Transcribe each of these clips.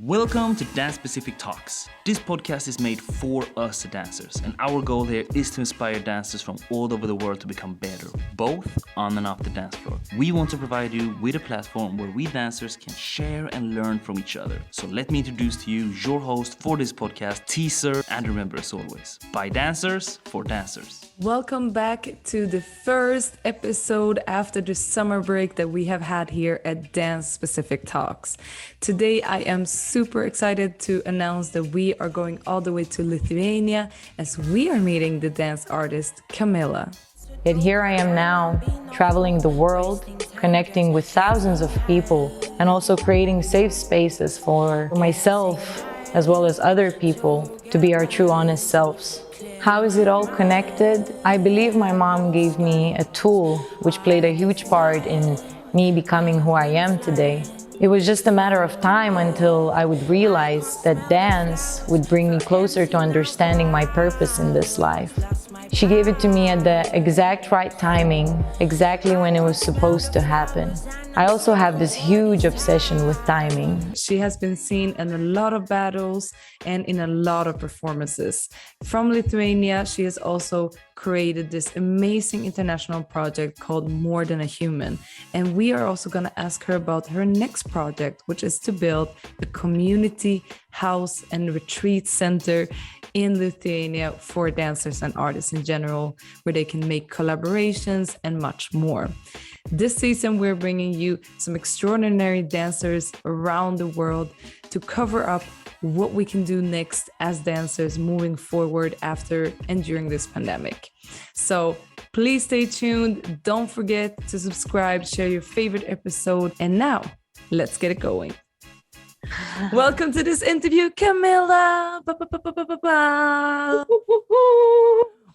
Welcome to Dance Specific Talks. This podcast is made for us dancers, and our goal here is to inspire dancers from all over the world to become better, both on and off the dance floor. We want to provide you with a platform where we dancers can share and learn from each other. So let me introduce to you your host for this podcast, Teaser, and remember as always, by dancers, for dancers. Welcome back to the first episode after the summer break that we have had here at Dance Specific Talks. Today I am super excited to announce that we are going all the way to Lithuania as we are meeting the dance artist Kamila. Yet here I am now, traveling the world, connecting with thousands of people, and also creating safe spaces for myself as well as other people to be our true honest selves. How is it all connected? I believe my mom gave me a tool which played a huge part in me becoming who I am today. It was just a matter of time until I would realize that dance would bring me closer to understanding my purpose in this life. She gave it to me at the exact right timing, exactly when it was supposed to happen. I also have this huge obsession with timing. She has been seen in a lot of battles and in a lot of performances. From Lithuania, she has also created this amazing international project called More.Than.A.Human. And we are also going to ask her about her next project, which is to build a community house and retreat center in Lithuania for dancers and artists in general, where they can make collaborations and much more. This season, we're bringing you some extraordinary dancers around the world to cover up what we can do next as dancers moving forward after and during this pandemic. So please stay tuned. Don't forget to subscribe, share your favorite episode. And now, let's get it going. Welcome to this interview, Kamila.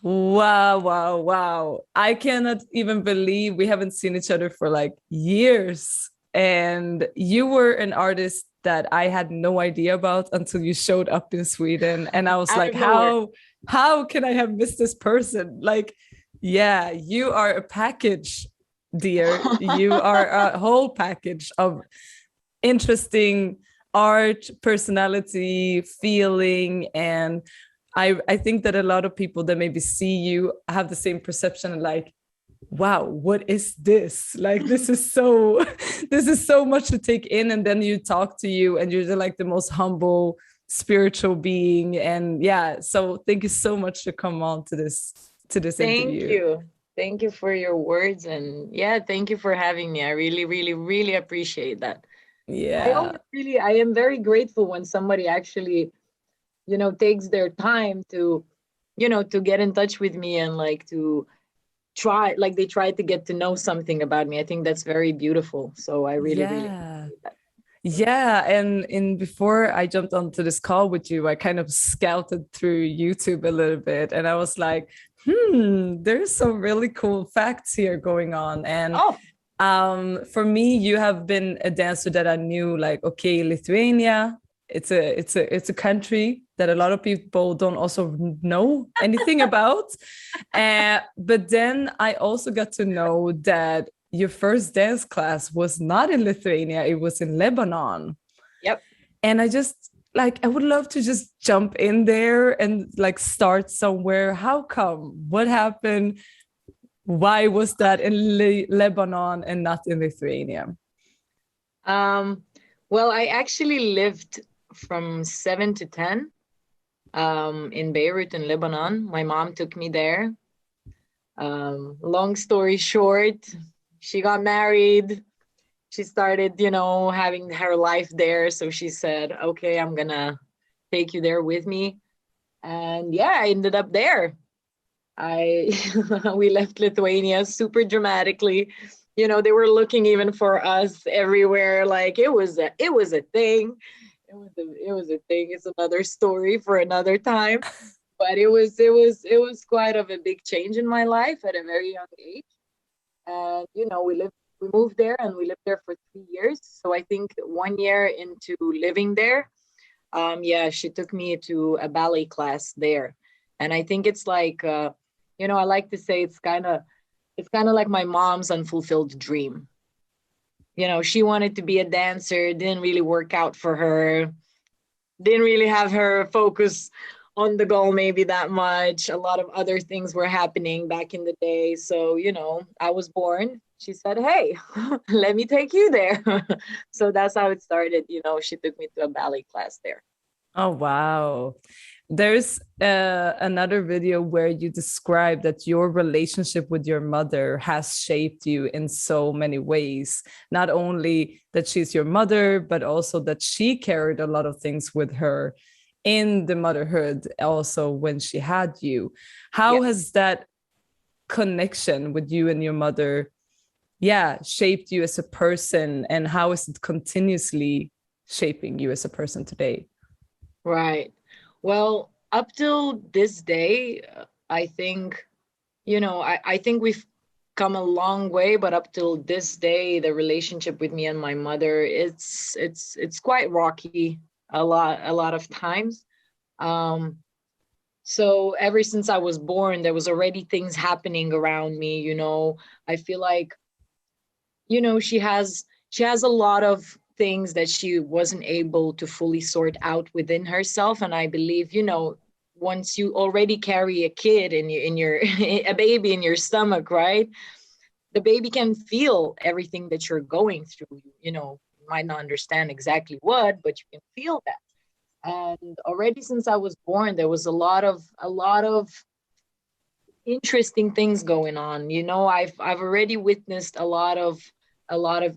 Wow. I cannot even believe we haven't seen each other for like years. And you were an artist that I had no idea about until you showed up in Sweden. And I was like, how can I have missed this person? Like, yeah, you are a package, dear. You are a whole package of interesting art, personality, feeling, and I think that a lot of people that maybe see you have the same perception, like, wow, what is this? Like, this is so much to take in. And then you talk to you and you're like the most humble, spiritual being. And yeah, so thank you so much to come on to this interview. Thank you for your words. And yeah, thank you for having me. I really, really, really appreciate that. Yeah. I am very grateful when somebody actually, takes their time to, to get in touch with me and like to try to get to know something about me. I think that's very beautiful. So I really appreciate that. Yeah, and before I jumped onto this call with you, I kind of scouted through YouTube a little bit, and I was like, there's some really cool facts here going on. And for me, you have been a dancer that I knew, like, okay, Lithuania, it's a country that a lot of people don't also know anything about. But then I also got to know that your first dance class was not in Lithuania, it was in Lebanon. Yep. And I would love to just jump in there and like start somewhere. How come? What happened? Why was that in Lebanon and not in Lithuania? Well, I actually lived from 7 to 10 in Beirut in Lebanon. My mom took me there. Long story short, she got married. She started, having her life there. So she said, okay, I'm gonna take you there with me. And yeah, I ended up there. We left Lithuania super dramatically. They were looking even for us everywhere. Like it was a thing. It was a thing. It's another story for another time. But it was quite of a big change in my life at a very young age. And we moved there and we lived there for 3 years. So I think 1 year into living there, she took me to a ballet class there. And I think it's like I like to say it's kind of like my mom's unfulfilled dream. She wanted to be a dancer, it didn't really work out for her. didn't really have her focus on the goal maybe that much. A lot of other things were happening back in the day. So, I was born. She said, hey, let me take you there. So that's how it started. She took me to a ballet class there. Oh, wow. There's another video where you describe that your relationship with your mother has shaped you in so many ways. Not only that she's your mother, but also that she carried a lot of things with her in the motherhood, also when she had you. How has that connection with you and your mother, shaped you as a person, and how is it continuously shaping you as a person today? Right. Well, up till this day, I think, I think we've come a long way, but up till this day, the relationship with me and my mother, it's quite rocky a lot of times. So ever since I was born, there was already things happening around me. I feel like, she has a lot of things that she wasn't able to fully sort out within herself. And I believe, once you already carry a kid in your a baby in your stomach, right? The baby can feel everything that you're going through. You might not understand exactly what, but you can feel that. And already since I was born, there was a lot of interesting things going on. I've already witnessed a lot of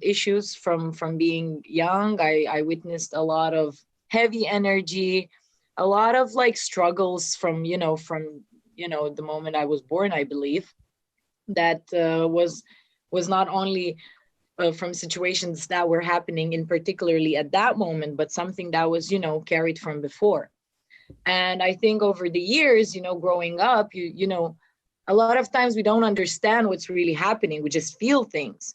issues from being young. I witnessed a lot of heavy energy, a lot of struggles from the moment I was born, I believe, that was not only from situations that were happening in particularly at that moment, but something that was carried from before. And I think over the years, growing up, a lot of times we don't understand what's really happening. We just feel things.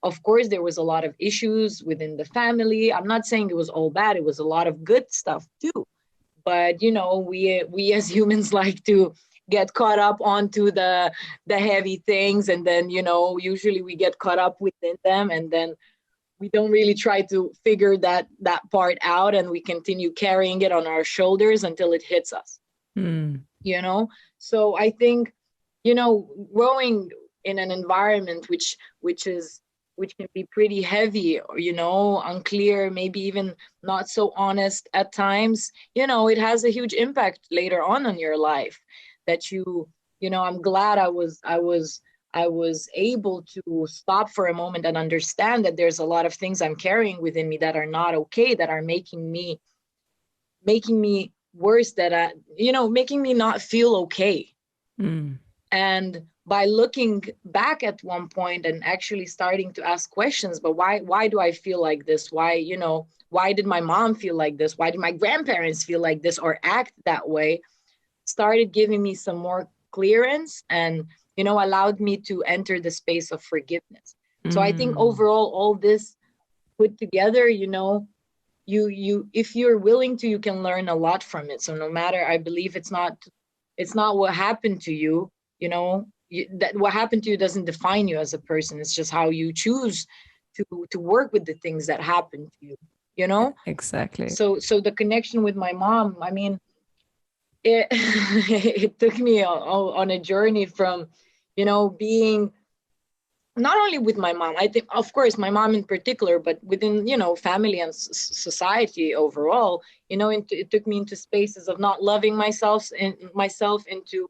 Of course, there was a lot of issues within the family. I'm not saying it was all bad. It was a lot of good stuff too. But, we as humans like to get caught up onto the heavy things. And then, usually we get caught up within them. And then we don't really try to figure that part out. And we continue carrying it on our shoulders until it hits us. So I think, growing in an environment which can be pretty heavy, unclear, maybe even not so honest at times, it has a huge impact later on your life that I'm glad I was able to stop for a moment and understand that there's a lot of things I'm carrying within me that are not okay, that are making me worse, that making me not feel okay. And by looking back at one point and actually starting to ask questions, but why do I feel like this? Why did my mom feel like this? Why did my grandparents feel like this or act that way? Started giving me some more clearance and, allowed me to enter the space of forgiveness. So I think overall, all this put together, you if you're willing to, you can learn a lot from it. So no matter, I believe it's not what happened to you, that what happened to you doesn't define you as a person. It's just how you choose to work with the things that happen to you, Exactly. So the connection with my mom, I mean, it took me on a journey from, being not only with my mom, I think, of course, my mom in particular, but within, family and society overall, it took me into spaces of not loving myself, into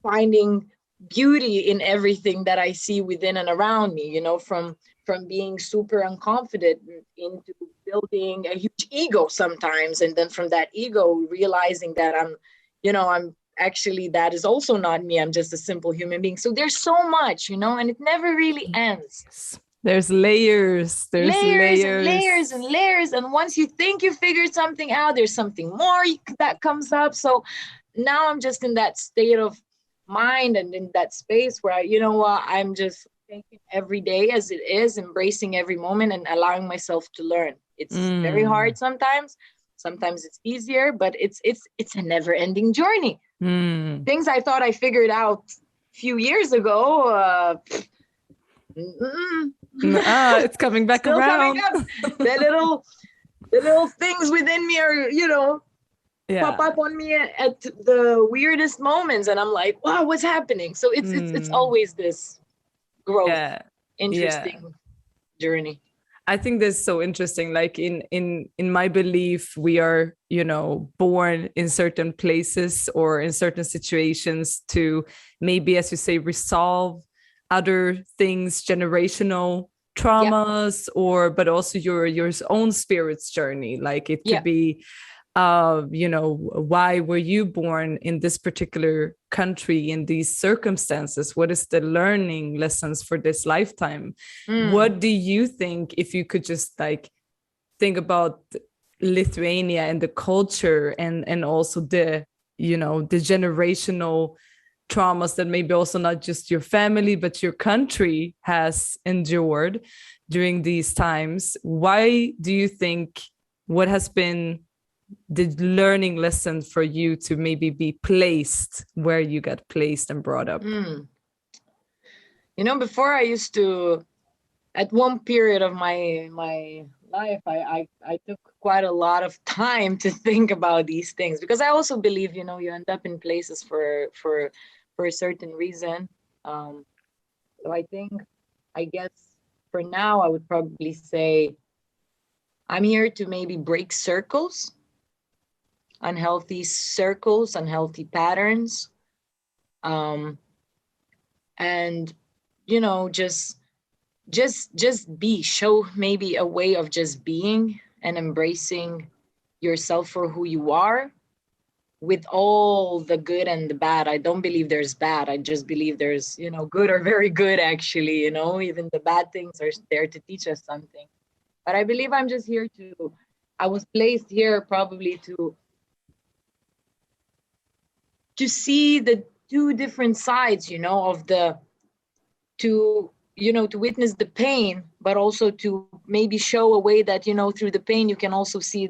finding beauty in everything that I see within and around me, from being super unconfident into building a huge ego sometimes. And then from that ego, realizing that I'm actually, that is also not me. I'm just a simple human being. So there's so much, and it never really ends. There's layers. There's layers and layers and layers. And once you think you figured something out, there's something more that comes up. So now I'm just in that state of mind and in that space where I'm just taking every day as it is, embracing every moment and allowing myself to learn. It's very hard sometimes it's easier, but it's a never-ending journey. Things I thought I figured out a few years ago, it's coming back around. Coming up. The little the little things within me are, pop up on me at the weirdest moments, and I'm like, wow, what's happening? So it's always this growth, interesting journey. I think that's so interesting. Like in my belief, we are, born in certain places or in certain situations to maybe, as you say, resolve other things, generational traumas, but also your own spirit's journey. Like it could be, why were you born in this particular country in these circumstances? What is the learning lessons for this lifetime? What do you think, if you could just like think about Lithuania and the culture and also the the generational traumas that maybe also not just your family but your country has endured during these times? Why do you think, what has been the learning lesson for you to maybe be placed where you got placed and brought up? Before I used to, at one period of my life, I took quite a lot of time to think about these things, because I also believe, you end up in places for a certain reason. So I guess for now, I would probably say I'm here to maybe break circles, unhealthy patterns, and just show maybe a way of just being and embracing yourself for who you are, with all the good and the bad. I don't believe there's bad. I just believe there's good or very good, actually. Even the bad things are there to teach us something. But I believe I'm just here I was placed here probably to see the two different sides, to witness the pain, but also to maybe show a way that, through the pain, you can also see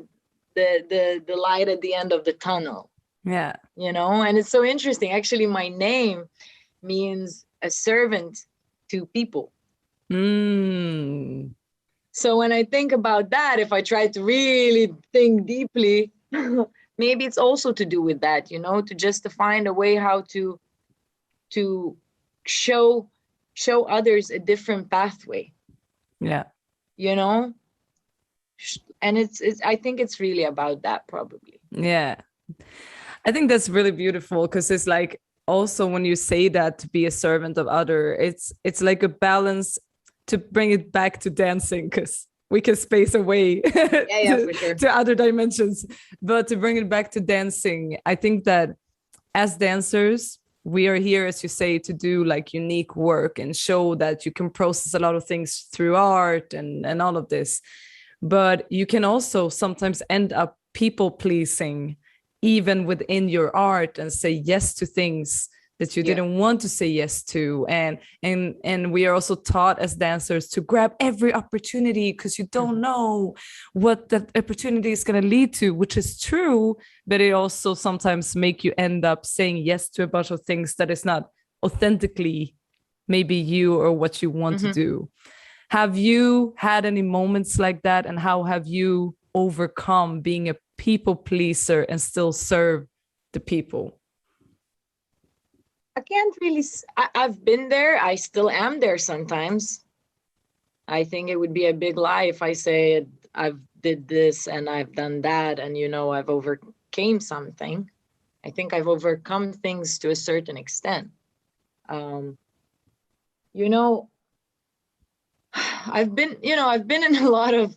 the light at the end of the tunnel. Yeah. And it's so interesting. Actually, my name means a servant to people. So when I think about that, if I try to really think deeply, maybe it's also to do with that, to just to find a way how to show others a different pathway. Yeah. And it's I think it's really about that, probably. Yeah. I think that's really beautiful, because it's like, also when you say that, to be a servant of other, it's like a balance, to bring it back to dancing, because we can space away for sure. to other dimensions. But to bring it back to dancing, I think that as dancers, we are here, as you say, to do like unique work and show that you can process a lot of things through art and all of this. But you can also sometimes end up people pleasing even within your art, and say yes to things that you didn't want to say yes to. And we are also taught as dancers to grab every opportunity, because you don't know what that opportunity is going to lead to, which is true, but it also sometimes make you end up saying yes to a bunch of things that is not authentically maybe you or what you want to do. Have you had any moments like that, and how have you overcome being a people pleaser and still serve the people? I can't really. I've been there. I still am there sometimes. I think it would be a big lie if I say I've did this and I've done that and I've overcame something. I think I've overcome things to a certain extent. I've been in a lot of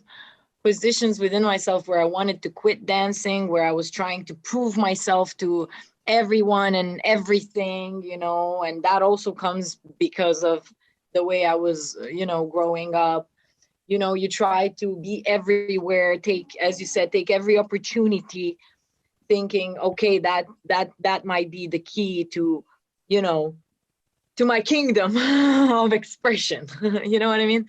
positions within myself where I wanted to quit dancing, where I was trying to prove myself to everyone and everything, and that also comes because of the way I was, growing up. You try to be everywhere, as you said, take every opportunity, thinking, okay, that might be the key to, to my kingdom of expression. You know what I mean?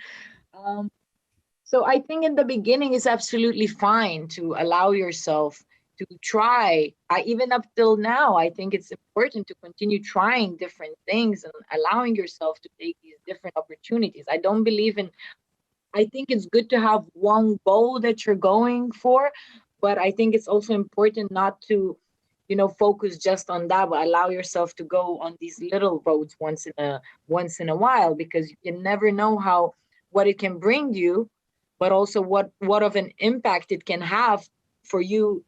So I think in the beginning it's absolutely fine to allow yourself to try. Even up till now, I think it's important to continue trying different things and allowing yourself to take these different opportunities. I I think it's good to have one goal that you're going for, but I think it's also important not to, focus just on that, but allow yourself to go on these little roads once in a while, because you can never know what it can bring you, but also what of an impact it can have for you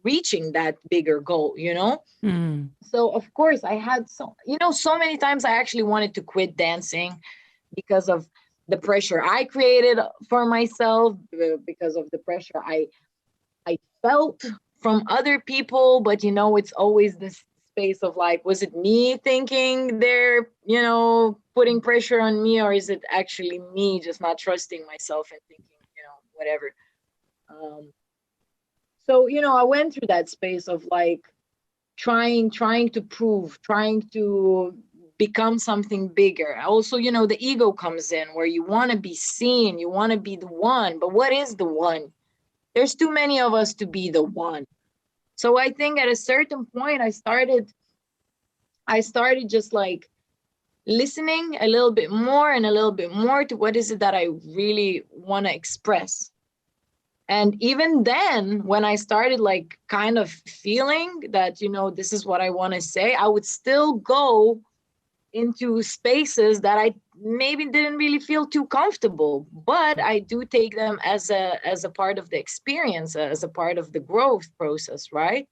reaching that bigger goal, So of course I had so many times I actually wanted to quit dancing because of the pressure I created for myself, because of the pressure I felt from other people. But it's always this space of like, was it me thinking they're putting pressure on me, or is it actually me just not trusting myself and thinking whatever. So I went through that space of like trying to prove, trying to become something bigger. Also, the ego comes in where you want to be seen, you want to be the one. But what is the one? There's too many of us to be the one. So I think at a certain point I started just like listening a little bit more and a little bit more to what is it that I really want to express. And even then, when I started like kind of feeling that, this is what I want to say, I would still go into spaces that I maybe didn't really feel too comfortable, but I do take them as a part of the experience, as a part of the growth process, right?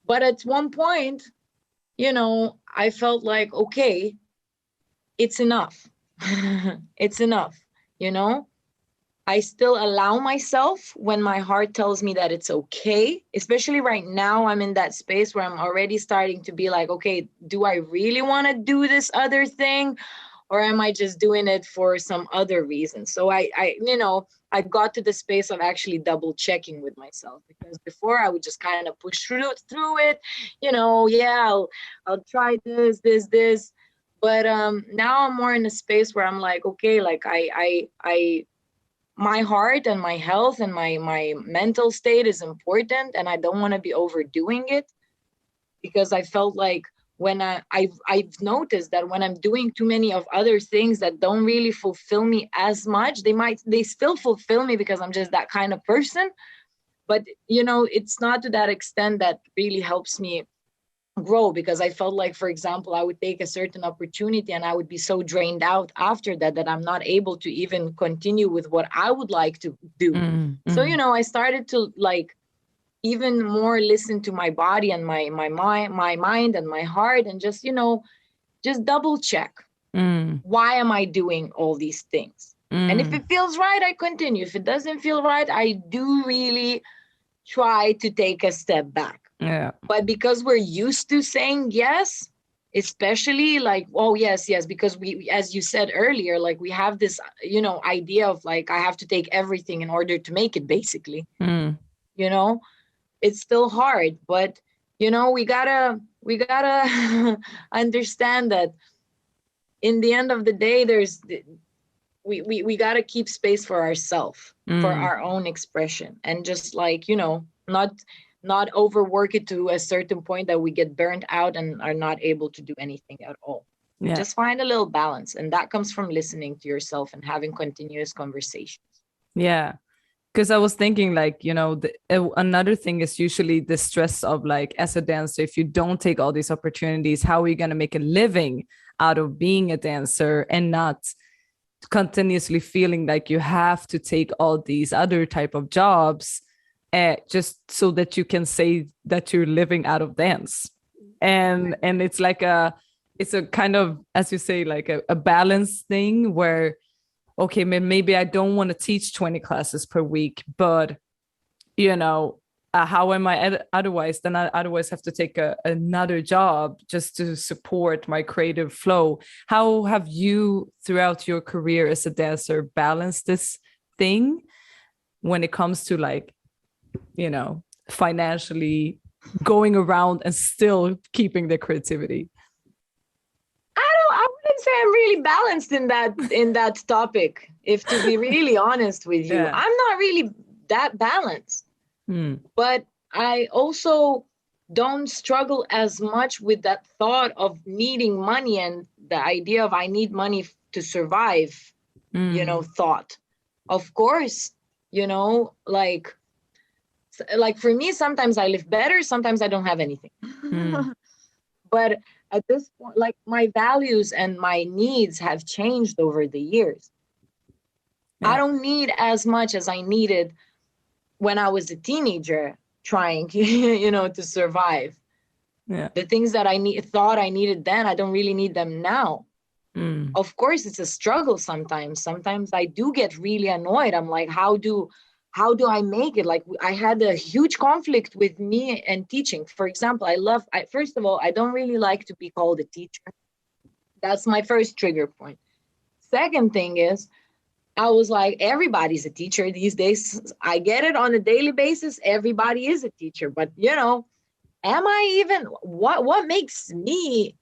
But at one point, I felt like, okay, it's enough. It's enough, I still allow myself when my heart tells me that it's okay. Especially right now, I'm in that space where I'm already starting to be like, okay, do I really want to do this other thing? Or am I just doing it for some other reason? So I got to the space of actually double checking with myself, because before I would just kind of push through it, I'll try this. But now I'm more in a space where I'm like, okay, like I my heart and my health and my mental state is important, and I don't want to be overdoing it, because I felt like when I've noticed that when I'm doing too many of other things that don't really fulfill me as much, they still fulfill me because I'm just that kind of person, but it's not to that extent that really helps me grow. Because I felt like, for example, I would take a certain opportunity and I would be so drained out after that I'm not able to even continue with what I would like to do. So I started to like even more listen to my body and my mind and my heart, and just double check, why am I doing all these things? And if it feels right, I continue. If it doesn't feel right, I do really try to take a step back. Yeah. But because we're used to saying yes, especially like, oh, yes, because we, as you said earlier, like we have this, idea of like, I have to take everything in order to make it, basically. It's still hard, but, we gotta understand that in the end of the day, we gotta keep space for ourselves, for our own expression, and just like, not overwork it to a certain point that we get burnt out and are not able to do anything at all. Yeah. Just find a little balance. And that comes from listening to yourself and having continuous conversations. Yeah. Because I was thinking like, another thing is usually the stress of like, as a dancer, if you don't take all these opportunities, how are you going to make a living out of being a dancer and not continuously feeling like you have to take all these other type of jobs just so that you can say that you're living out of dance. And it's like it's a kind of, as you say, like a balance thing where, okay, maybe I don't want to teach 20 classes per week, but how am I otherwise? Then I otherwise have to take another job just to support my creative flow. How have you, throughout your career as a dancer, balanced this thing when it comes to like, financially going around and still keeping the creativity? I wouldn't say I'm really balanced in that topic, if to be really honest with you. Yeah. I'm not really that balanced. But I also don't struggle as much with that thought of needing money and the idea of I need money to survive, thought. Of course, like for me, sometimes I live better, sometimes I don't have anything. But at this point, like my values and my needs have changed over the years. I don't need as much as I needed when I was a teenager trying, to survive. Yeah. The things that I thought I needed then, I don't really need them now. Of course, it's a struggle sometimes. Sometimes I do get really annoyed. I'm like, how do I make it? Like, I had a huge conflict with me and teaching. For example, first of all, I don't really like to be called a teacher. That's my first trigger point. Second thing is, I was like, everybody's a teacher these days. I get it on a daily basis. Everybody is a teacher. But, am I even, what makes me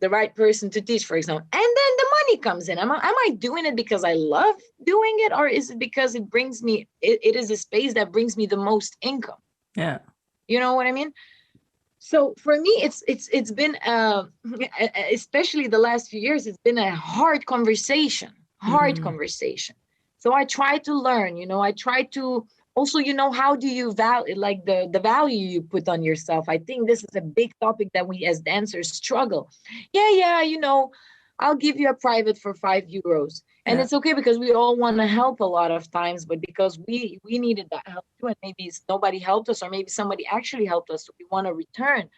the right person to teach, for example? And then the money comes in. Am I doing it because I love doing it? Or is it because it brings me, it is a space that brings me the most income? Yeah. You know what I mean? So for me, it's been, especially the last few years, it's been a hard conversation. So I try to learn, I try to also, how do you value, like the value you put on yourself? I think this is a big topic that we as dancers struggle. Yeah, I'll give you a private for €5. And it's okay because we all want to help a lot of times, but because we needed that help too, and maybe nobody helped us, or maybe somebody actually helped us, so we want to return.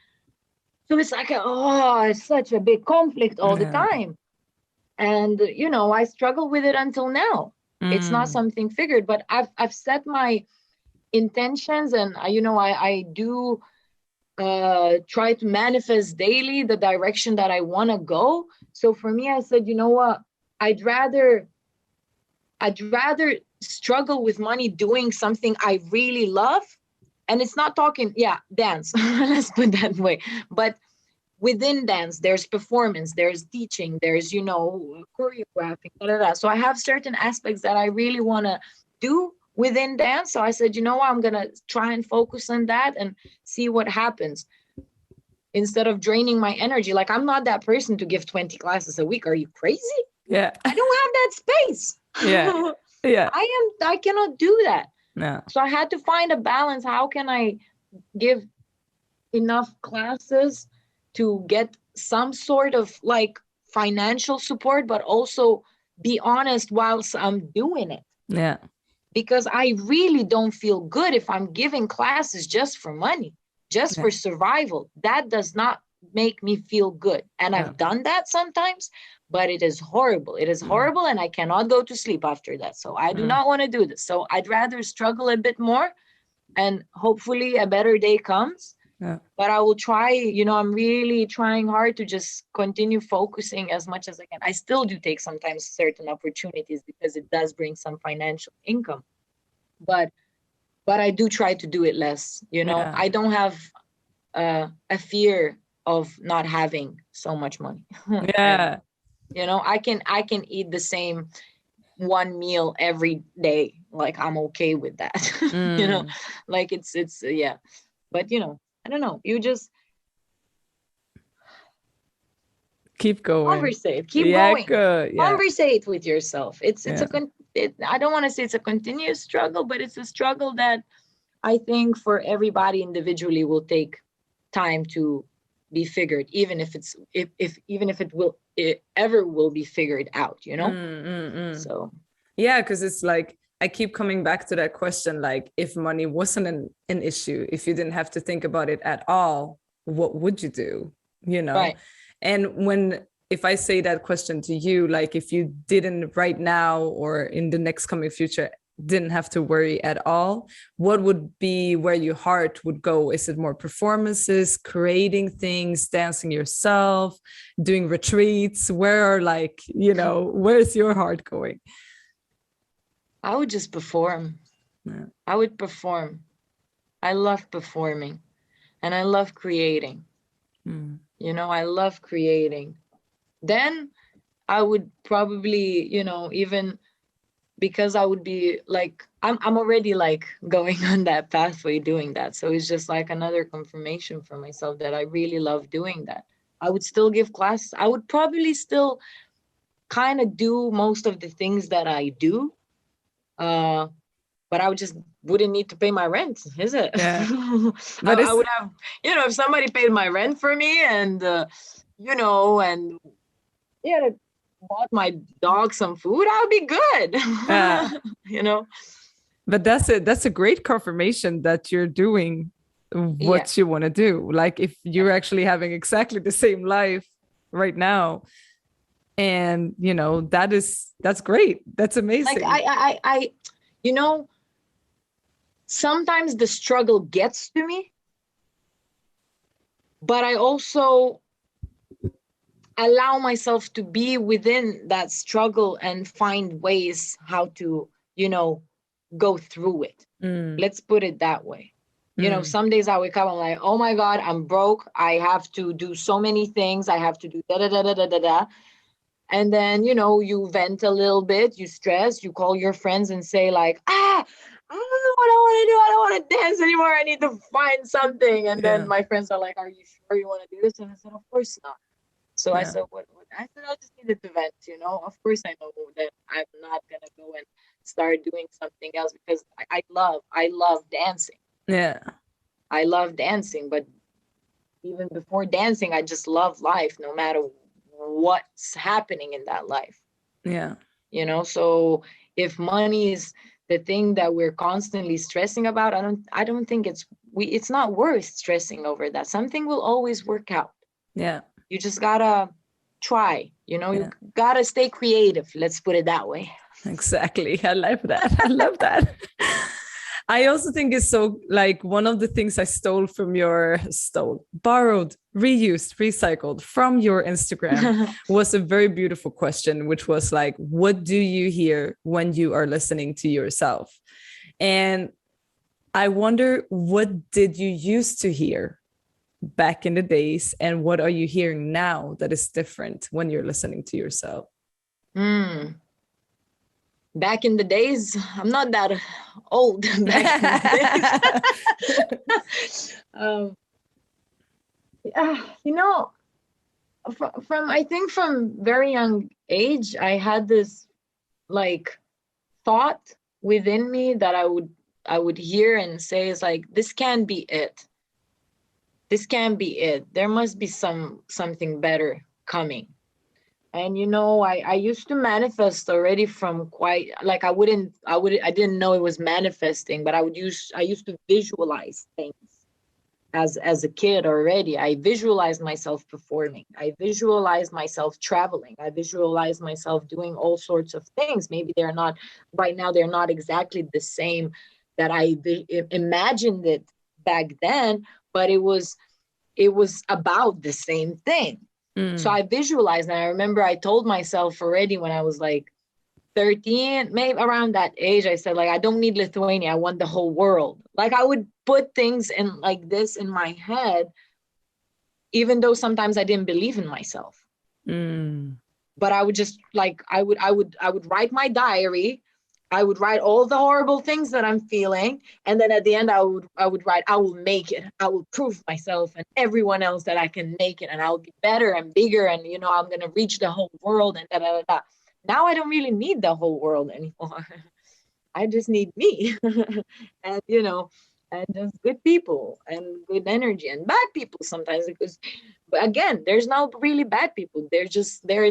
So it's like, it's such a big conflict all the time. And, I struggle with it until now. It's not something figured, but I've set my intentions, and, I do try to manifest daily the direction that I want to go. So for me, I said, you know what? I'd rather struggle with money doing something I really love. And it's not talking, dance, let's put that way. But within dance, there's performance, there's teaching, there's, choreographing, So I have certain aspects that I really want to do within dance. So I said, you know what, I'm going to try and focus on that and see what happens instead of draining my energy. Like, I'm not that person to give 20 classes a week. Are you crazy? Yeah. I don't have that space. Yeah. Yeah. I cannot do that. No. So I had to find a balance. How can I give enough classes to get some sort of like financial support, but also be honest whilst I'm doing it? Yeah. Because I really don't feel good if I'm giving classes just for money, just for survival. That does not make me feel good. And I've done that sometimes, but it is horrible. It is horrible, and I cannot go to sleep after that. So I do not want to do this. So I'd rather struggle a bit more, and hopefully a better day comes. Yeah. But I will try, I'm really trying hard to just continue focusing as much as I can. I still do take sometimes certain opportunities because it does bring some financial income. But I do try to do it less, I don't have a fear of not having so much money. Yeah. And, I can eat the same one meal every day. Like, I'm okay with that. Like it's but I don't know. You just keep going. Conversate. Keep going. Good. Yeah. Conversate with yourself. I don't want to say it's a continuous struggle, but it's a struggle that I think for everybody individually will take time to be figured, even if it ever will be figured out, So because it's like, I keep coming back to that question, like, if money wasn't an issue, if you didn't have to think about it at all, what would you do? Right. And if I say that question to you, like, if you didn't right now or in the next coming future, didn't have to worry at all, what would be where your heart would go? Is it more performances, creating things, dancing yourself, doing retreats? Where's your heart going? I would just perform. Yeah. I would perform. I love performing, and I love creating. I love creating. Then I would probably, even because I would be like, I'm already like going on that pathway doing that. So it's just like another confirmation for myself that I really love doing that. I would still give classes. I would probably still kind of do most of the things that I do. But I wouldn't need to pay my rent, is it? Yeah. I would have, if somebody paid my rent for me and, and bought my dog some food, I'll be good. But that's a great confirmation that you're doing what you want to do. Like if you're actually having exactly the same life right now, and that's great. That's amazing. Like I sometimes the struggle gets to me, but I also allow myself to be within that struggle and find ways how to, go through it. Let's put it that way. Some days I wake up, I'm like, oh my God, I'm broke. I have to do so many things. I have to do da da da da da da da. And then, you vent a little bit, you stress, you call your friends and say like, I don't know what I want to do. I don't want to dance anymore. I need to find something. And then my friends are like, are you sure you want to do this? And I said, of course not. So I said, what? I said, I just needed to vent, Of course I know that I'm not going to go and start doing something else because I love dancing. Yeah. I love dancing, but even before dancing, I just love life no matter what's happening in that life. Yeah. So if money is the thing that we're constantly stressing about, I don't think it's not worth stressing over that. Something will always work out. Yeah. You just gotta try, you gotta stay creative. Let's put it that way. Exactly. I love that. I also think it's so like one of the things I borrowed, reused, recycled from your Instagram was a very beautiful question, which was like, what do you hear when you are listening to yourself? And I wonder, what did you used to hear back in the days? And what are you hearing now that is different when you're listening to yourself? Back in the days, I'm not that old. Back in the days. I think from very young age, I had this like thought within me that I would hear and say, it's like, this can't be it. This can't be it. There must be something better coming. And, I used to manifest already from quite, like, I didn't know it was manifesting, but I used to visualize things as a kid already. I visualized myself performing. I visualized myself traveling. I visualized myself doing all sorts of things. Maybe right now, they're not exactly the same that I imagined it back then, but it was about the same thing. So I visualized, and I remember I told myself already when I was like 13, maybe around that age, I said, like, I don't need Lithuania. I want the whole world. Like, I would put things in like this in my head, even though sometimes I didn't believe in myself. But I would just like, I would write my diary. I would write all the horrible things that I'm feeling. And then at the end, I would write, I will make it. I will prove myself and everyone else that I can make it. And I'll be better and bigger. And, I'm going to reach the whole world and da, da, da, da. Now I don't really need the whole world anymore. I just need me and, and just good people and good energy and bad people sometimes, because again, there's not really bad people. They're just, they're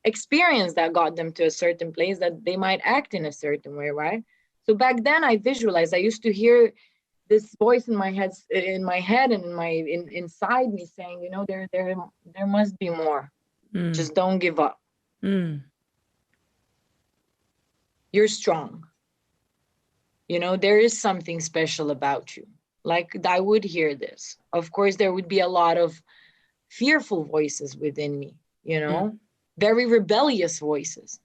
experience that got them to a certain place that they might act in a certain way, right? So back then I visualized, I used to hear this voice in my head and inside me saying, there must be more. Just don't give up. You're strong. There is something special about you. Like, I would hear this. Of course, there would be a lot of fearful voices within me, very rebellious voices.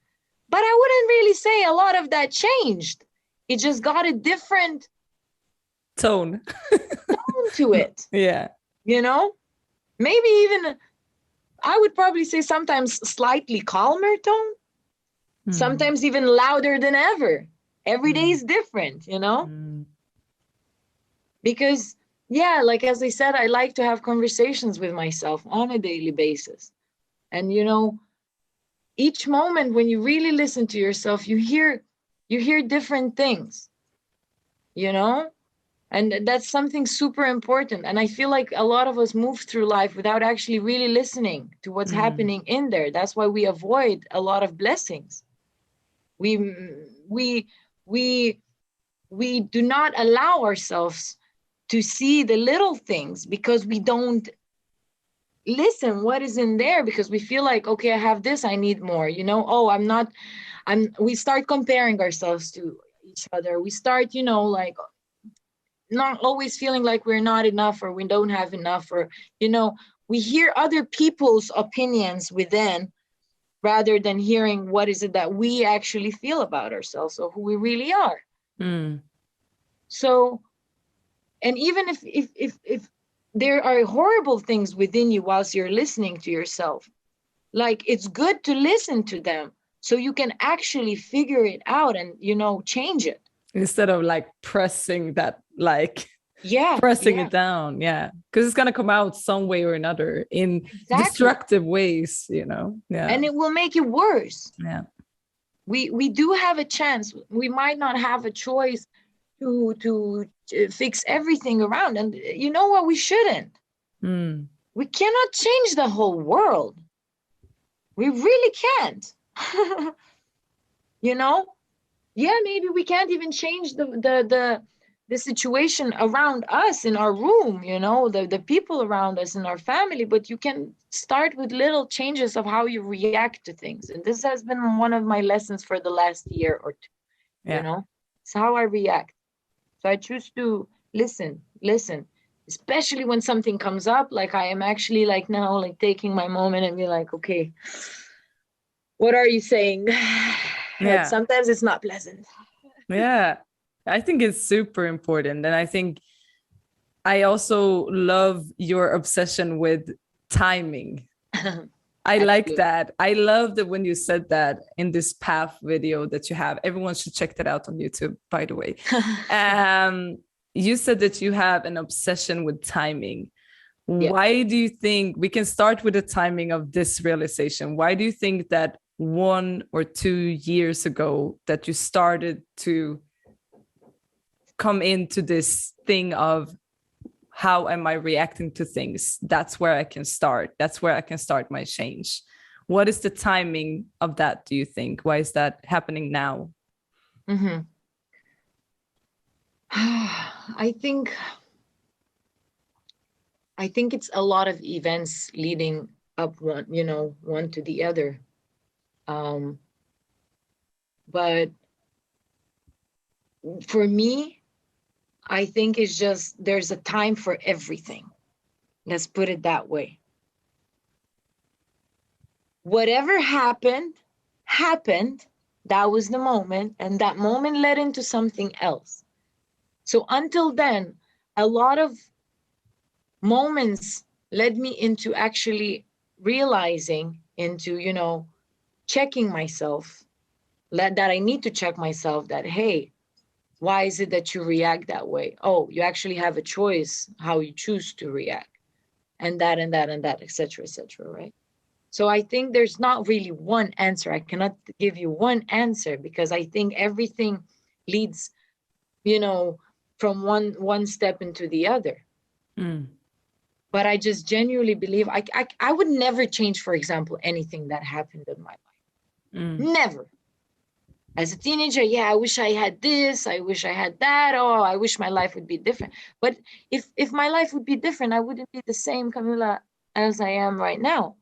But I wouldn't really say a lot of that changed. It just got a different tone to it. Yeah. Maybe even, I would probably say sometimes slightly calmer tone. Sometimes even louder than ever. Every day is different, Because, like, as I said, I like to have conversations with myself on a daily basis. And, each moment when you really listen to yourself, you hear different things, and that's something super important. And I feel like a lot of us move through life without actually really listening to what's happening in there. That's why we avoid a lot of blessings. We do not allow ourselves to see the little things because we don't listen what is in there, because we feel like, okay, I have this, I need more, we start comparing ourselves to each other. We start, like not always feeling like we're not enough, or we don't have enough, or, we hear other people's opinions within, rather than hearing what is it that we actually feel about ourselves, or who we really are. So, and even if there are horrible things within you whilst you're listening to yourself, like, it's good to listen to them so you can actually figure it out and, change it. Instead of like pressing that, it down. Yeah. Because it's going to come out some way or another in destructive ways, Yeah. And it will make it worse. Yeah. We do have a chance. We might not have a choice to fix everything around. And you know what? We shouldn't. We cannot change the whole world. We really can't. Yeah, maybe we can't even change the situation around us in our room, the people around us in our family, but you can start with little changes of how you react to things. And this has been one of my lessons for the last year or two. It's how I react. So I choose to listen, especially when something comes up, like I am actually now taking my moment and be like, okay, what are you saying? Yeah. Sometimes it's not pleasant. Yeah, I think it's super important. And I think I also love your obsession with timing. I like that. I love that when you said that in this path video that you have. Everyone should check that out on YouTube, by the way. You said that you have an obsession with timing. Yeah. Why do you think, we can start with the timing of this realization. Why do you think that 1 or 2 years ago that you started to come into this thing of how am I reacting to things? That's where I can start. That's where I can start my change. What is the timing of that, do you think? Why is that happening now? I think it's a lot of events leading up one to the other. But for me, I think it's just, there's a time for everything. Let's put it that way. Whatever happened. That was the moment, and that moment led into something else. So until then, a lot of moments led me into actually realizing, into, checking myself, that I need to check myself, that, hey, why is it that you react that way? Oh, you actually have a choice how you choose to react, and that, etc., right? So I think there's not really one answer. I cannot give you one answer, because I think everything leads, from one step into the other. But I just genuinely believe I would never change, for example, anything that happened in my life. Never. As a teenager, I wish I had this, I wish I had that, oh, I wish my life would be different. But if my life would be different, I wouldn't be the same Kamila as I am right now.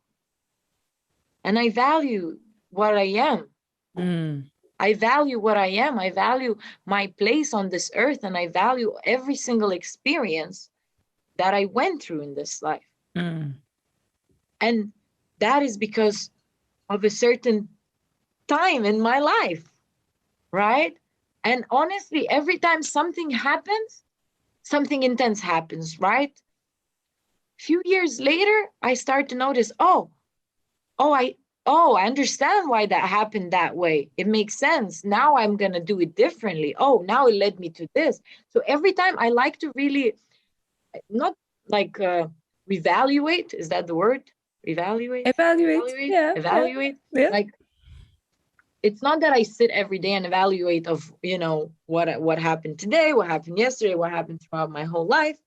And I value what I am. I value what I am. I value my place on this earth, and I value every single experience that I went through in this life. And that is because of a certain time in my life, right? And honestly, every time something happens, something intense happens, right? A few years later, I start to notice, I understand why that happened that way. It makes sense. Now I'm going to do it differently. Oh, now it led me to this. So every time I like to really, not like reevaluate, is that the word? evaluate, Yeah. evaluate. Yeah. Like, it's not that I sit every day and evaluate of, what happened today, what happened yesterday, what happened throughout my whole life,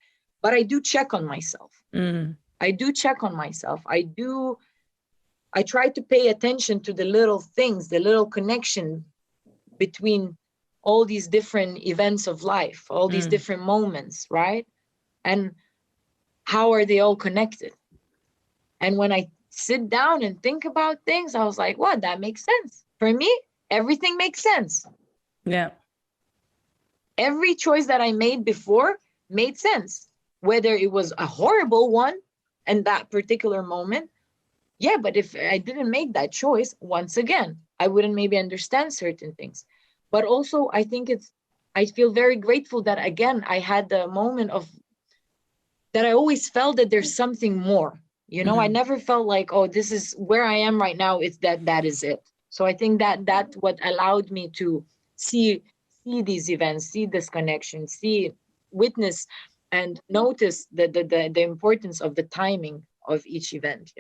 but I do check on myself. I do check on myself. I try to pay attention to the little things, the little connection between all these different events of life, all these different moments, right? And how are they all connected? And when I sit down and think about things, I was like, what? That makes sense. For me, everything makes sense. Yeah. Every choice that I made before made sense, whether it was a horrible one in that particular moment. Yeah, but if I didn't make that choice, once again, I wouldn't maybe understand certain things. But also, I feel very grateful that, again, I had the moment of that I always felt that there's something more. I never felt like, oh, this is where I am right now. It's that is it. So I think that what allowed me to see these events, see this connection, witness and notice the importance of the timing of each event,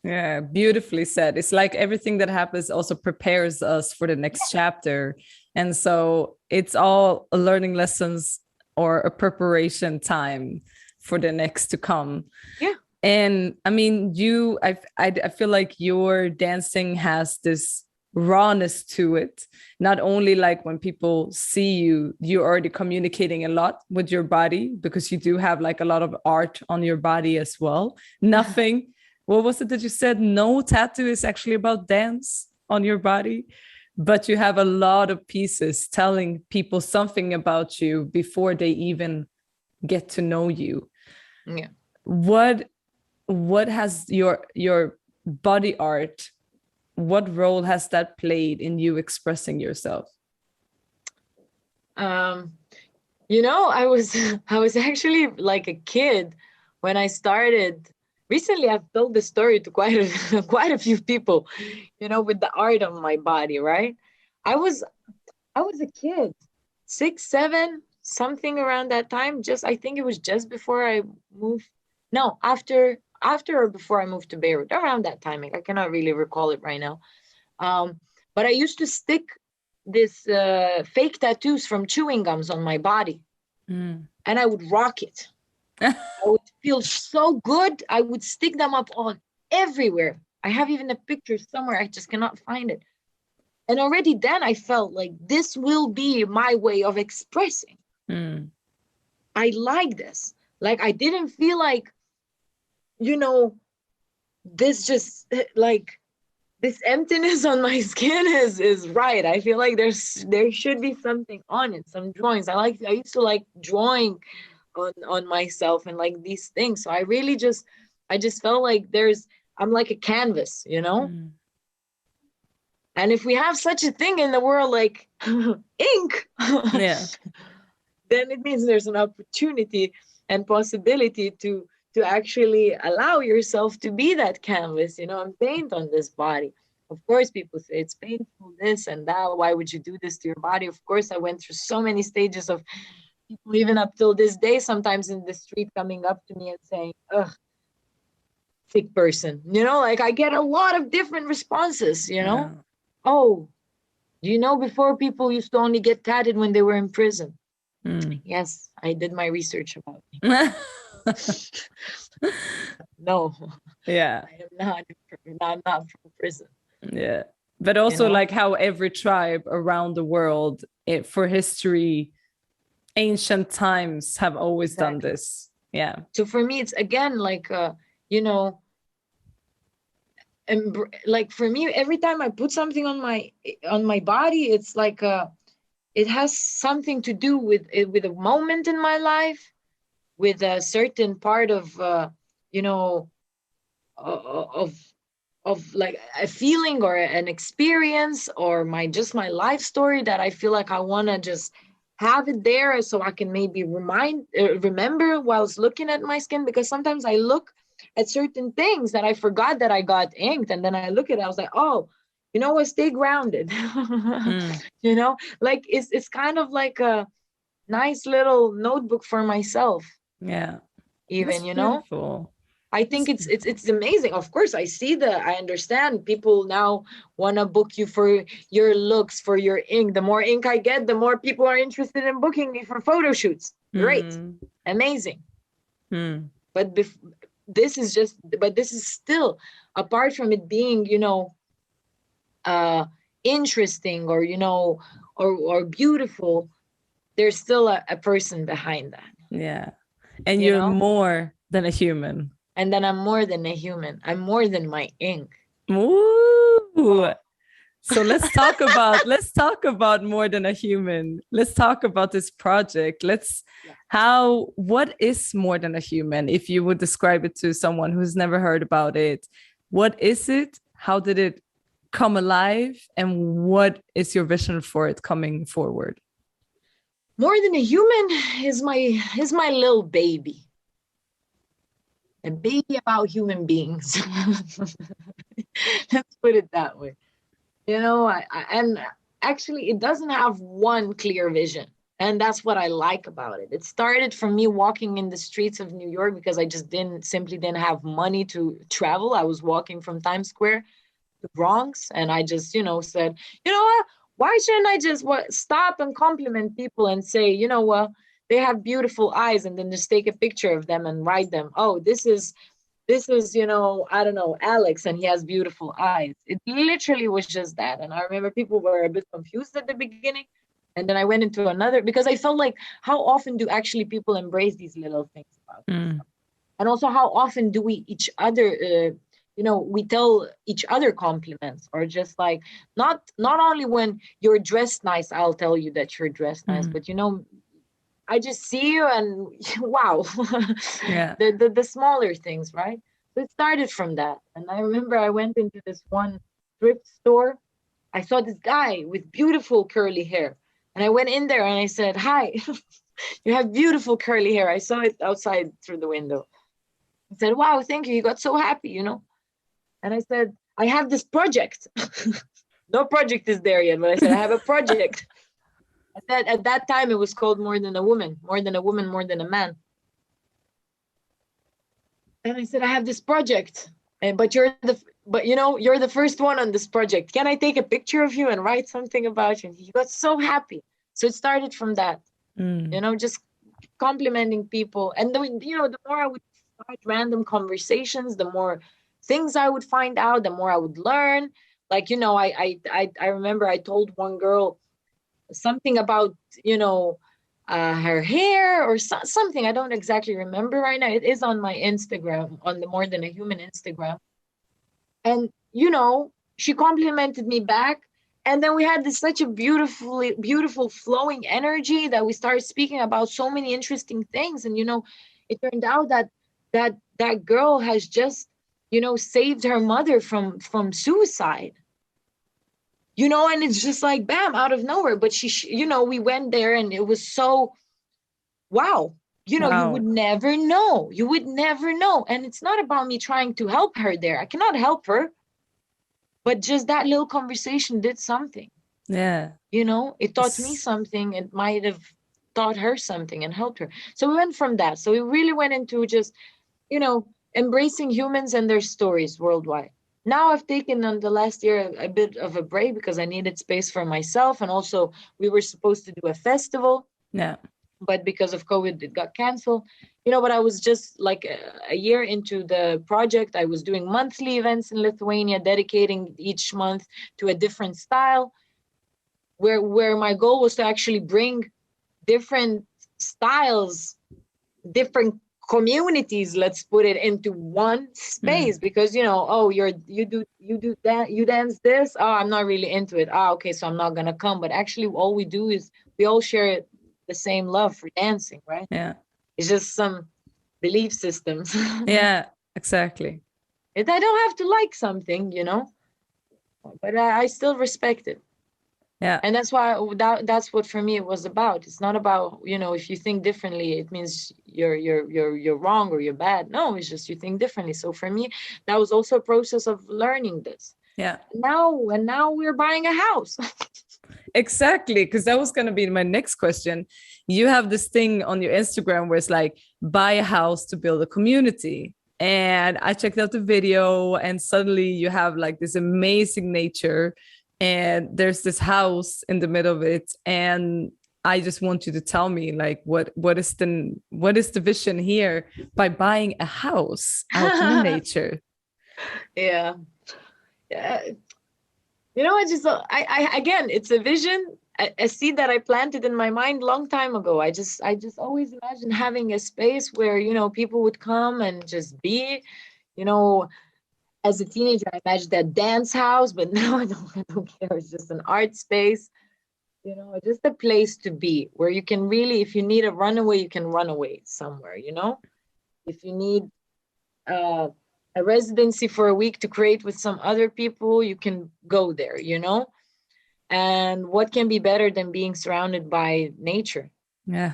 Yeah, beautifully said. It's like everything that happens also prepares us for the next chapter. And so it's all a learning lessons or a preparation time for the next to come. Yeah. And I mean, I feel like your dancing has this rawness to it. Not only like when people see you, you're already communicating a lot with your body, because you do have like a lot of art on your body as well. Nothing, what was it that you said? No tattoo is actually about dance on your body, but you have a lot of pieces telling people something about you before they even get to know you. Yeah. What has your body art, what role has that played in you expressing yourself? I was actually like a kid when I started. Recently, I've told this story to quite a few people, with the art on my body, right? I was a kid, 6, 7, something around that time. I think it was just before I moved. No, after or before I moved to Beirut, around that timing. I cannot really recall it right now. But I used to stick this fake tattoos from chewing gums on my body, and I would rock it. I would feel so good. I would stick them up on everywhere. I have even a picture somewhere. I just cannot find it. And already then I felt like this will be my way of expressing. I like this. Like, I didn't feel like, this just like this emptiness on my skin is right. I feel like there should be something on it, some drawings. I used to like drawing on myself and like these things. So I just felt like I'm like a canvas, And if we have such a thing in the world like ink, Yeah. then it means there's an opportunity and possibility to actually allow yourself to be that canvas, and paint on this body. Of course, people say it's painful, this and that. Why would you do this to your body? Of course, I went through so many stages of people, even up till this day, sometimes in the street coming up to me and saying, ugh, sick person. Like, I get a lot of different responses, Yeah. Oh, before people used to only get tatted when they were in prison. Yes, I did my research about it. No. Yeah. I'm not from prison. Yeah. But also like how every tribe around the world, for history, ancient times have always done this. Yeah. So for me, it's again like, like for me, every time I put something on my body, it's like it has something to do with a moment in my life, with a certain part of of like a feeling or an experience or my life story that I feel like I want to just have it there so I can maybe remember whilst looking at my skin, because sometimes I look at certain things that I forgot that I got inked, and then I look at it, I was like, oh, you know what, stay grounded. Like it's kind of like a nice little notebook for myself. Yeah. Even, That's beautiful. I think it's amazing. Of course, I understand people now want to book you for your looks, for your ink. The more ink I get, the more people are interested in booking me for photo shoots. Great. Amazing. But this is still, apart from it being, interesting or, or beautiful, there's still a person behind that. Yeah. And you're more than a human. And then I'm more than a human. I'm more than my ink. Ooh. So let's talk about More Than a Human. Let's talk about this project. What is More Than a Human? If you would describe it to someone who's never heard about it, what is it? How did it come alive? And what is your vision for it coming forward? More Than a Human is my little baby. A baby about human beings. Let's put it that way. And actually it doesn't have one clear vision. And that's what I like about it. It started from me walking in the streets of New York because I just simply didn't have money to travel. I was walking from Times Square to Bronx, and I just, said, you know what? Why shouldn't I just stop and compliment people and say, you know what? They have beautiful eyes, and then just take a picture of them and write them. Oh, this is, I don't know, Alex, and he has beautiful eyes. It literally was just that. And I remember people were a bit confused at the beginning. And then I went into another, because I felt like, how often do actually people embrace these little things about themselves? And also, how often do we each other, we tell each other compliments, or just like, not only when you're dressed nice, I'll tell you that you're dressed nice, but I just see you and wow. Yeah. the smaller things, right? So it started from that. And I remember I went into this one thrift store. I saw this guy with beautiful curly hair. And I went in there and I said, hi, you have beautiful curly hair. I saw it outside through the window. I said, wow, thank you. He got so happy, And I said, I have this project. No project is there yet, but I said, I have a project. At that time, it was called More Than a Woman, More Than a Woman, More Than a Man. And I said, I have this project, but you're the first one on this project. Can I take a picture of you and write something about you? And he got so happy. So it started from that, just complimenting people. And the more I would start random conversations, the more things I would find out, the more I would learn. Like, I remember I told one girl something about, her hair or something. I don't exactly remember right now. It is on my Instagram, on the More Than a Human Instagram. And, she complimented me back. And then we had such a beautiful flowing energy that we started speaking about so many interesting things. And, it turned out that girl has just, saved her mother from suicide. And it's just like, bam, out of nowhere. But we went there and it was so, wow. You would never know. You would never know. And it's not about me trying to help her there. I cannot help her. But just that little conversation did something. Yeah. It taught me something. It might have taught her something and helped her. So we went from that. So we really went into just, embracing humans and their stories worldwide. Now I've taken on the last year a bit of a break because I needed space for myself. And also we were supposed to do a festival. Yeah. But because of COVID, it got canceled. But I was just like a year into the project. I was doing monthly events in Lithuania, dedicating each month to a different style, where my goal was to actually bring different styles, different communities, let's put it, into one space. Because you do that, you dance this, I'm not really into it, okay, so I'm not gonna come. But actually all we do is we all share the same love for dancing, right? Yeah, it's just some belief systems. Yeah, exactly. I don't have to like something, but I still respect it. Yeah. And that's why that's what for me it was about. It's not about, if you think differently, it means you're wrong or you're bad. No, it's just you think differently. So for me, that was also a process of learning this. Yeah. Now we're buying a house. Exactly, because that was going to be my next question. You have this thing on your Instagram where it's like, buy a house to build a community. And I checked out the video, and suddenly you have like this amazing nature, and there's this house in the middle of it. And I just want you to tell me, like, what is the vision here by buying a house out in the nature? Yeah. Yeah. You know, I again, it's a vision, a seed that I planted in my mind long time ago. I just always imagined having a space where, you know, people would come and just be, you know, as a teenager, I imagined that dance house, but now I don't care. It's just an art space, you know, just a place to be where you can really, if you need a runaway, you can run away somewhere, you know, if you need, a residency for a week to create with some other people, you can go there, you know? And what can be better than being surrounded by nature? Yeah.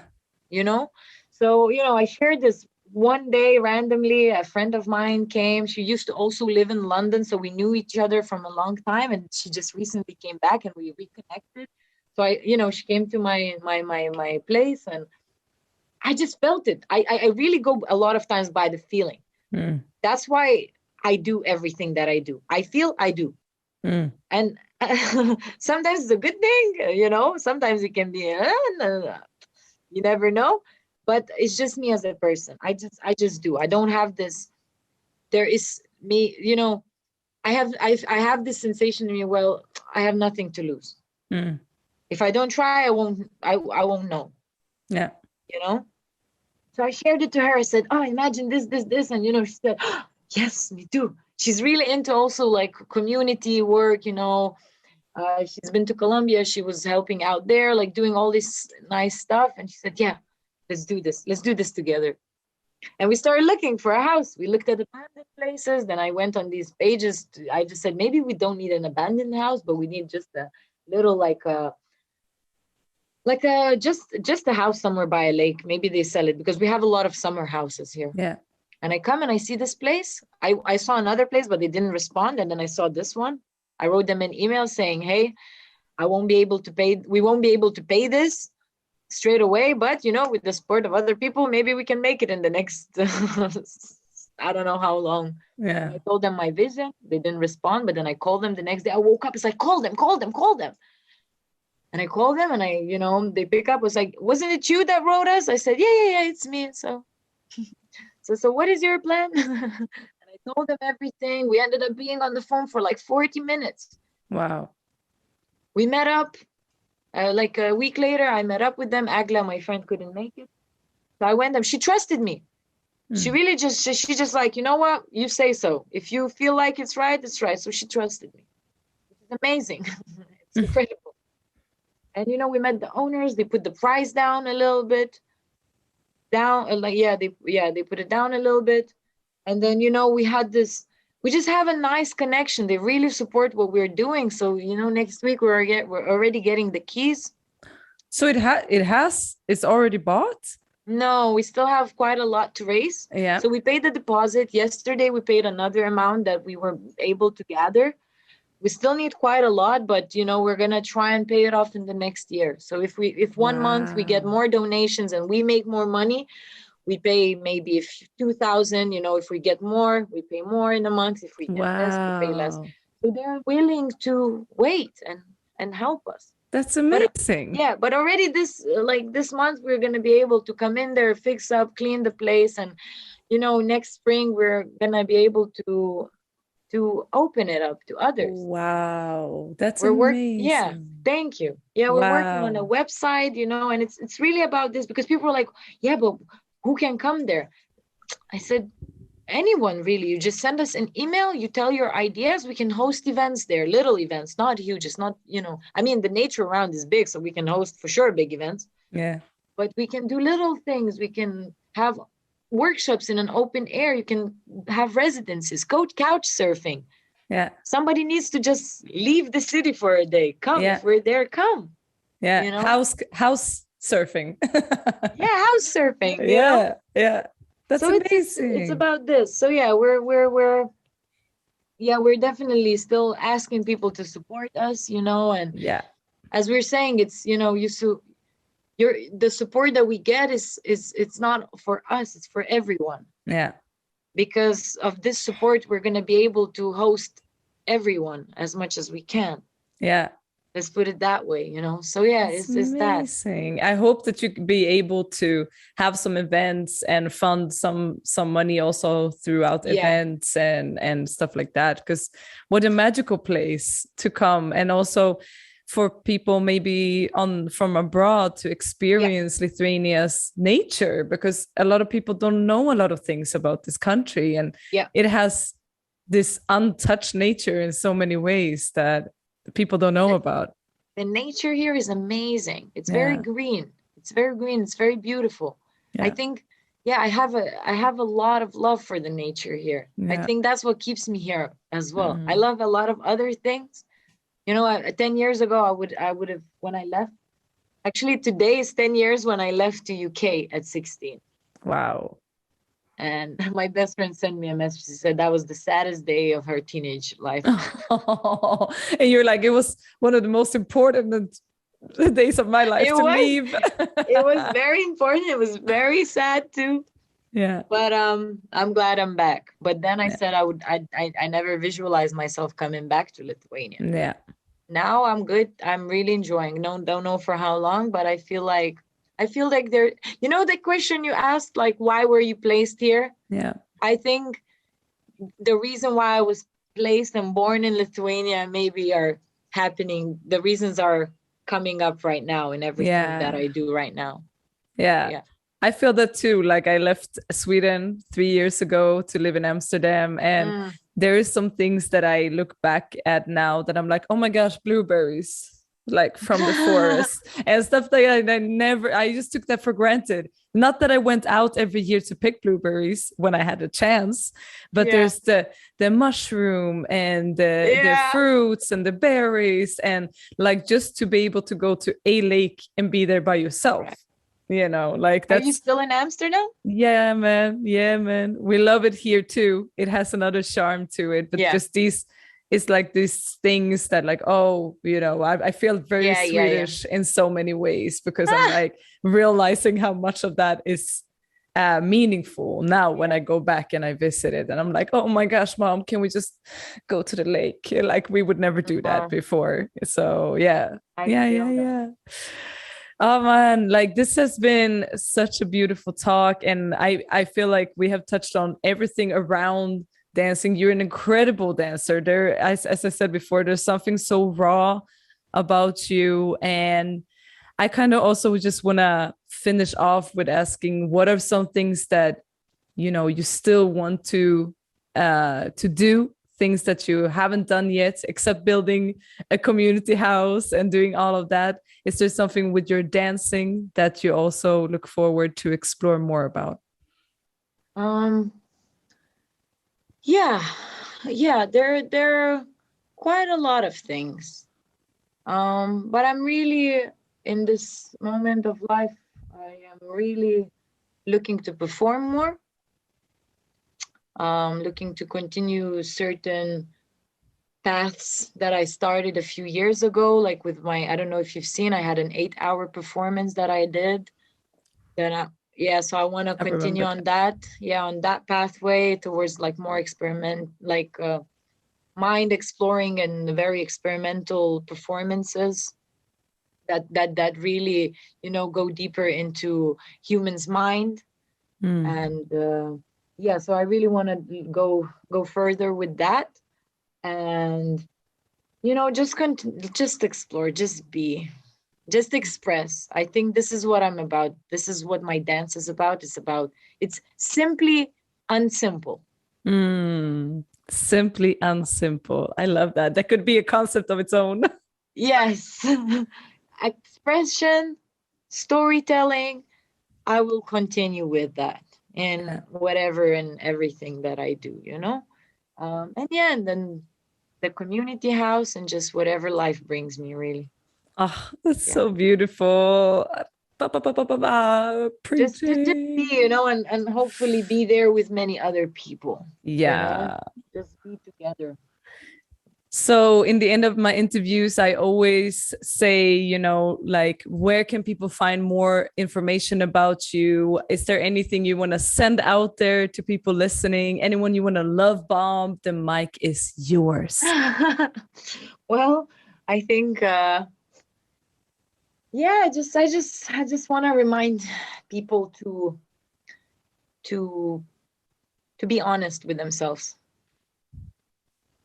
You know? So, you know, I shared this one day randomly. A friend of mine came. She used to also live in London, so we knew each other from a long time. And she just recently came back and we reconnected. So you know, she came to my place, and I just felt it. I really go a lot of times by the feeling. That's why I do everything that I do. I feel I do. And sometimes it's a good thing, you know, sometimes it can be, you never know, but it's just me as a person. I just do. I don't have this, there is me, you know, I have this sensation in me, well, I have nothing to lose. If I don't try, I won't know. Yeah. You know? So I shared it to her. I said, oh, imagine this. And, you know, she said, oh, yes, me too. She's really into also like community work, you know. She's been to Colombia. She was helping out there, like doing all this nice stuff. And she said, yeah, let's do this. Let's do this together. And we started looking for a house. We looked at abandoned places. Then I went on these pages. I just said, maybe we don't need an abandoned house, but we need just a little just a house somewhere by a lake. Maybe they sell it because we have a lot of summer houses here. Yeah. And I come and I see this place. I saw another place, but they didn't respond. And then I saw this one. I wrote them an email saying, hey, we won't be able to pay this straight away, but, you know, with the support of other people, maybe we can make it in the next, I don't know how long. Yeah. I told them my vision. They didn't respond, but then I called them the next day. I woke up, it's like, call them. And I called them and you know, they pick up, was like, wasn't it you that wrote us? I said, yeah, it's me. So what is your plan? And I told them everything. We ended up being on the phone for like 40 minutes. Wow. We met up like a week later. I met up with them. Agla, my friend, couldn't make it. So I went them. She trusted me. She really she just like, you know what? You say so. If you feel like it's right, it's right. So she trusted me. It's amazing. It's incredible. And, you know, we met the owners. They put the price down a little bit. They put it down a little bit. And then, you know, we just have a nice connection. They really support what we're doing. So, you know, next week we're already getting the keys. So it's already bought? No, we still have quite a lot to raise. Yeah. So we paid the deposit. Yesterday we paid another amount that we were able to gather. We still need quite a lot, but, you know, we're going to try and pay it off in the next year. So if one month we get more donations and we make more money, we pay maybe 2,000, you know, if we get more, we pay more in a month. If we get less, we pay less. So they're willing to wait and help us. That's amazing. But already this month, we're going to be able to come in there, fix up, clean the place. And, you know, next spring, we're going to be able to open it up to others. Wow, that's amazing. Thank you. We're working on a website, you know, and it's really about this because people are like, yeah, but who can come there? I said, anyone really. You just send us an email, you tell your ideas, we can host events there, little events, not huge. It's not, you know, I mean, the nature around is big, so we can host for sure big events. Yeah. But we can do little things. We can have workshops in an open air. You can have residencies, couch surfing. Yeah. Somebody needs to just leave the city for a day. Come, if we're there, come. Yeah. You know? House surfing. House surfing. Yeah. That's amazing. It's about this. So we're definitely still asking people to support us, you know, and as we're saying, it's, you know, the support that we get is it's not for us, it's for everyone. Yeah. because of this support, we're going to be able to host everyone as much as we can. Yeah. Let's put it that way, you know? So yeah, it's that. Amazing. I hope that you could be able to have some events and fund some money also throughout events and stuff like that. Because what a magical place to come. And also for people maybe from abroad to experience Lithuania's nature, because a lot of people don't know a lot of things about this country. And it has this untouched nature in so many ways that people don't know about. The nature here is amazing. It's very green. It's very green. It's very beautiful. I think, I have a lot of love for the nature here. I think that's what keeps me here as well. I love a lot of other things. You know, 10 years ago, I would have, when I left, actually today is 10 years when I left to UK at 16. Wow. And my best friend sent me a message. She said that was the saddest day of her teenage life. And you're like, it was one of the most important days of my life leave. It was very important. It was very sad too. Yeah. But I'm glad I'm back. But then I said I never visualized myself coming back to Lithuania. Yeah. Now I'm good. I'm really enjoying. Don't know for how long, but I feel like there, you know, the question you asked, like, why were you placed here? Yeah. I think the reason why I was placed and born in Lithuania maybe are happening. The reasons are coming up right now in everything that I do right now. Yeah. I feel that too. Like I left Sweden 3 years ago to live in Amsterdam, and there is some things that I look back at now that I'm like, oh my gosh, blueberries, like from the forest and stuff that I just took that for granted. Not that I went out every year to pick blueberries when I had a chance, but there's the mushroom and the fruits and the berries, and like just to be able to go to a lake and be there by yourself. You know, like that's... Are you still in Amsterdam? Yeah, man. We love it here too. It has another charm to it, but just it's like these things that like, oh, you know, I feel very Swedish in so many ways, because I'm like realizing how much of that is meaningful now when I go back and I visit it, and I'm like, oh my gosh, Mom, can we just go to the lake? Like we would never do that before. So yeah. Oh man, like this has been such a beautiful talk, and I feel like we have touched on everything around dancing. You're an incredible dancer. There, as I said before, there's something so raw about you, and I kind of also just want to finish off with asking, what are some things that you know you still want to do? Things that you haven't done yet, except building a community house and doing all of that. Is there something with your dancing that you also look forward to explore more about? There are quite a lot of things. But I'm really, in this moment of life, I am really looking to perform more. Looking to continue certain paths that I started a few years ago, like with I don't know if you've seen, I had an 8-hour performance that I did. Then so I want to continue on that. Yeah, on that pathway towards like more experiment, like mind exploring and very experimental performances that really, you know, go deeper into human's mind. And so I really want to go further with that, and you know, just explore, just be, just express. I think this is what I'm about. This is what my dance is about. It's simply unsimple. Simply unsimple. I love that. That could be a concept of its own. Yes. Expression, storytelling. I will continue with that in whatever and everything that I do, you know? And then the community house and just whatever life brings me, really. Oh, that's so beautiful. Just be, you know, and hopefully be there with many other people. Yeah. You know? Just be together. So in the end of my interviews, I always say, like, where can people find more information about you? Is there anything you want to send out there to people listening? Anyone you want to love bomb? The mic is yours. Well, I think, I just want to remind people to be honest with themselves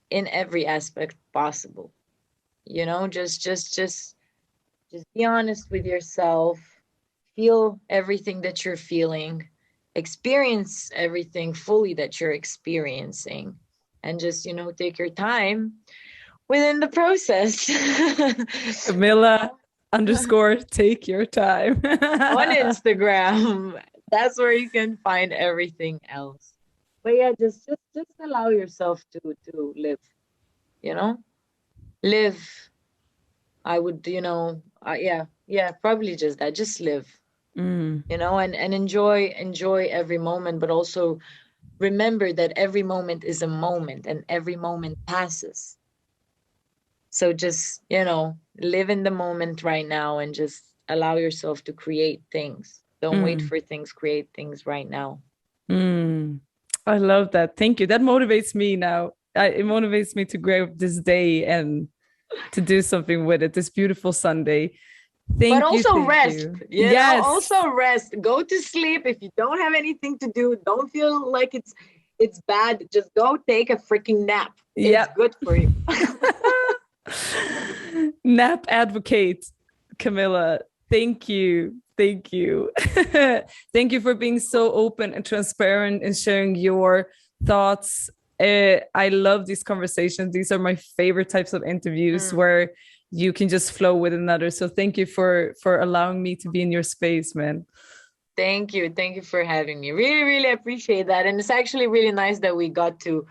in every aspect possible. Just be honest with yourself, feel everything that you're feeling, experience everything fully that you're experiencing, and just, take your time within the process. Kamilla _take your time. On Instagram. That's where you can find everything else. But yeah, just allow yourself to live, live. I would, probably just that, just live, and enjoy every moment, but also remember that every moment is a moment and every moment passes. So just, live in the moment right now and just allow yourself to create things. Don't wait for things, create things right now. I love that. Thank you. That motivates me now. It motivates me to grab this day and to do something with it. This beautiful Sunday. Thank you. Also rest. Yes. Also rest. Go to sleep. If you don't have anything to do, don't feel like it's bad. Just go take a freaking nap. It's good for you. Nap advocate, Kamilla. Thank you. Thank you. Thank you for being so open and transparent and sharing your thoughts. I love these conversations. These are my favorite types of interviews where you can just flow with another. So thank you for allowing me to be in your space, man. Thank you. Thank you for having me. Really, really appreciate that. And it's actually really nice that we got to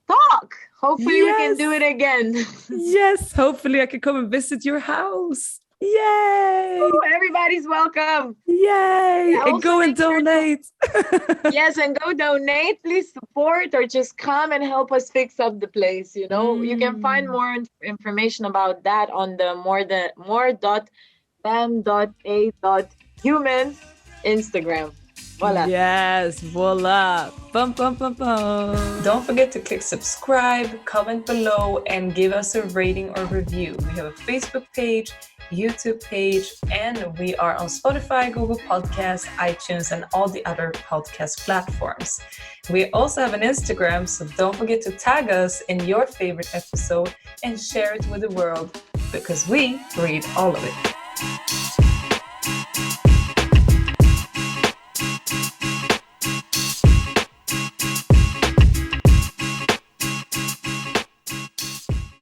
talk. Hopefully we can do it again. Yes. Hopefully I can come and visit your house. Yay! Oh, everybody's welcome. Yay! Yeah, and go and donate. Yes, and go donate. Please support or just come and help us fix up the place. You can find more information about that on the More.Than.A.Human Instagram. Voila. Yes, voila. Bum, bum, bum, bum. Don't forget to click subscribe, comment below, and give us a rating or review. We have a Facebook page, YouTube page, and we are on Spotify, Google Podcasts, iTunes, and all the other podcast platforms. We also have an Instagram, so don't forget to tag us in your favorite episode and share it with the world, because we read all of it.